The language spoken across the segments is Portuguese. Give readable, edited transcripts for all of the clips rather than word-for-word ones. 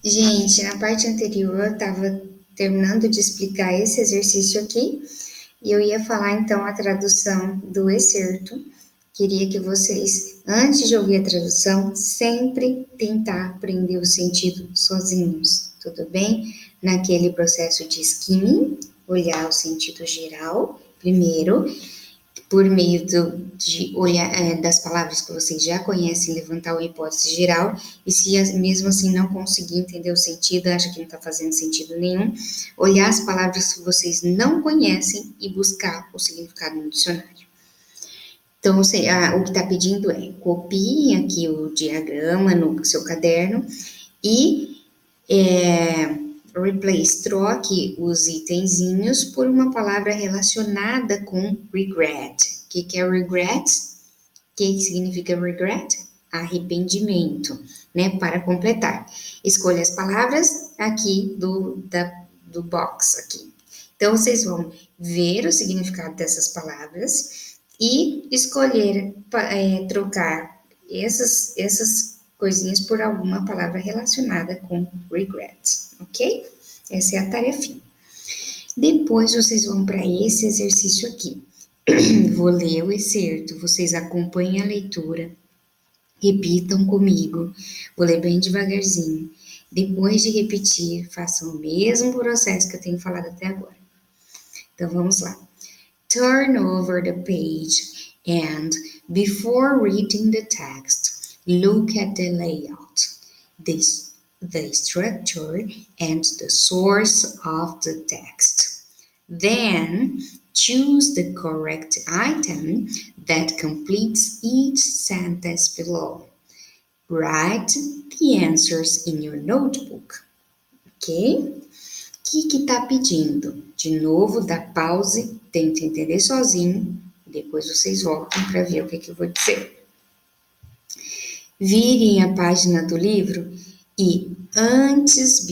Gente, na parte anterior eu estava terminando de explicar esse exercício aqui e eu ia falar então a tradução do excerto. Queria que vocês, antes de ouvir a tradução, sempre tentar aprender o sentido sozinhos, tudo bem? Naquele processo de skimming, olhar o sentido geral primeiro, por meio de olhar das palavras que vocês já conhecem, levantar uma hipótese geral, e se mesmo assim não conseguir entender o sentido, acha que não está fazendo sentido nenhum, olhar as palavras que vocês não conhecem e buscar o significado no dicionário. Então, o que está pedindo é copiem aqui o diagrama no seu caderno e replace, troque os itenzinhos por uma palavra relacionada com regret. O que é regret? O que significa regret? Arrependimento, né? Para completar, escolha as palavras aqui do box aqui. Então, vocês vão ver o significado dessas palavras e escolher trocar essas coisinhas por alguma palavra relacionada com regret, ok? Essa é a tarefinha. Depois vocês vão para esse exercício aqui. Vou ler o excerto, vocês acompanhem a leitura, repitam comigo, vou ler bem devagarzinho. Depois de repetir, façam o mesmo processo que eu tenho falado até agora. Então vamos lá. Turn over the page and, before reading the text, look at the layout, the structure, and the source of the text. Then, choose the correct item that completes each sentence below. Write the answers in your notebook. Ok? O que está pedindo? De novo, dá pause, tenta entender sozinho, depois vocês voltam para ver o que eu vou dizer. Virem a página do livro e antes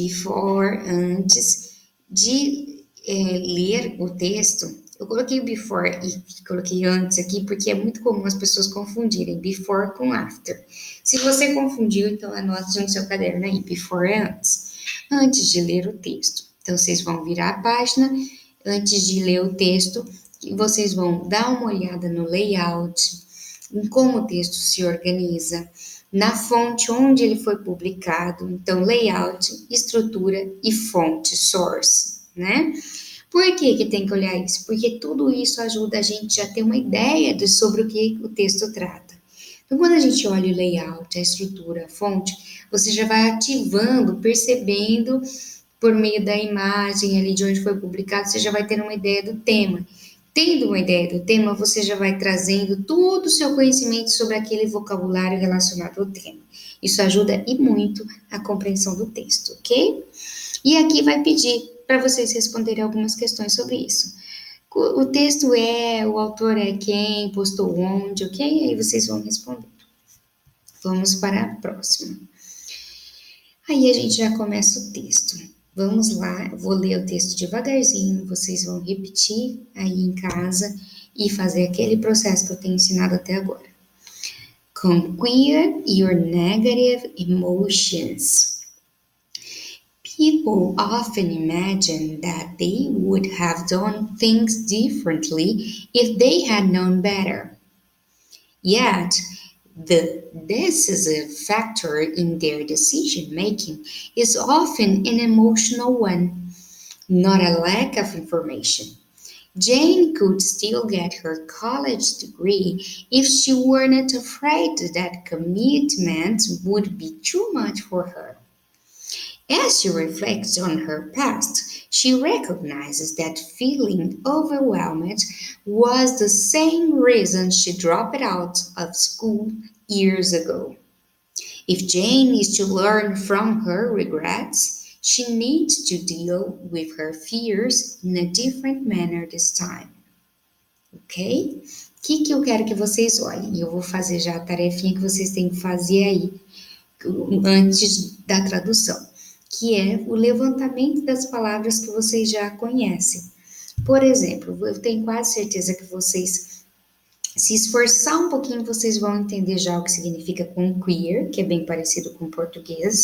de ler o texto, eu coloquei o before e coloquei antes aqui porque é muito comum as pessoas confundirem before com after. Se você confundiu, então anote no seu caderno aí, before é antes de ler o texto. Então, vocês vão virar a página, antes de ler o texto, e vocês vão dar uma olhada no layout, em como o texto se organiza, na fonte onde ele foi publicado, então layout, estrutura e fonte, source, né? Por que tem que olhar isso? Porque tudo isso ajuda a gente a ter uma ideia sobre o que o texto trata. Então, quando a gente olha o layout, a estrutura, a fonte, você já vai ativando, percebendo por meio da imagem ali de onde foi publicado, você já vai ter uma ideia do tema. Tendo uma ideia do tema, você já vai trazendo todo o seu conhecimento sobre aquele vocabulário relacionado ao tema. Isso ajuda e muito a compreensão do texto, ok? E aqui vai pedir para vocês responderem algumas questões sobre isso. O texto o autor é quem, postou onde, ok? Aí vocês vão responder. Vamos para a próxima. Aí a gente já começa o texto. Vamos lá, vou ler o texto devagarzinho, vocês vão repetir aí em casa e fazer aquele processo que eu tenho ensinado até agora. Conquer your negative emotions. People often imagine that they would have done things differently if they had known better. Yet, the decisive factor in their decision making is often an emotional one, not a lack of information. Jane could still get her college degree if she were not afraid that commitment would be too much for her. As she reflects on her past, she recognizes that feeling overwhelmed was the same reason she dropped out of school years ago. If Jane is to learn from her regrets, she needs to deal with her fears in a different manner this time. Ok? O que eu quero que vocês olhem? Eu vou fazer já a tarefinha que vocês têm que fazer aí, antes da tradução, que é o levantamento das palavras que vocês já conhecem. Por exemplo, eu tenho quase certeza que vocês, se esforçar um pouquinho, vocês vão entender já o que significa conquer, que é bem parecido com português.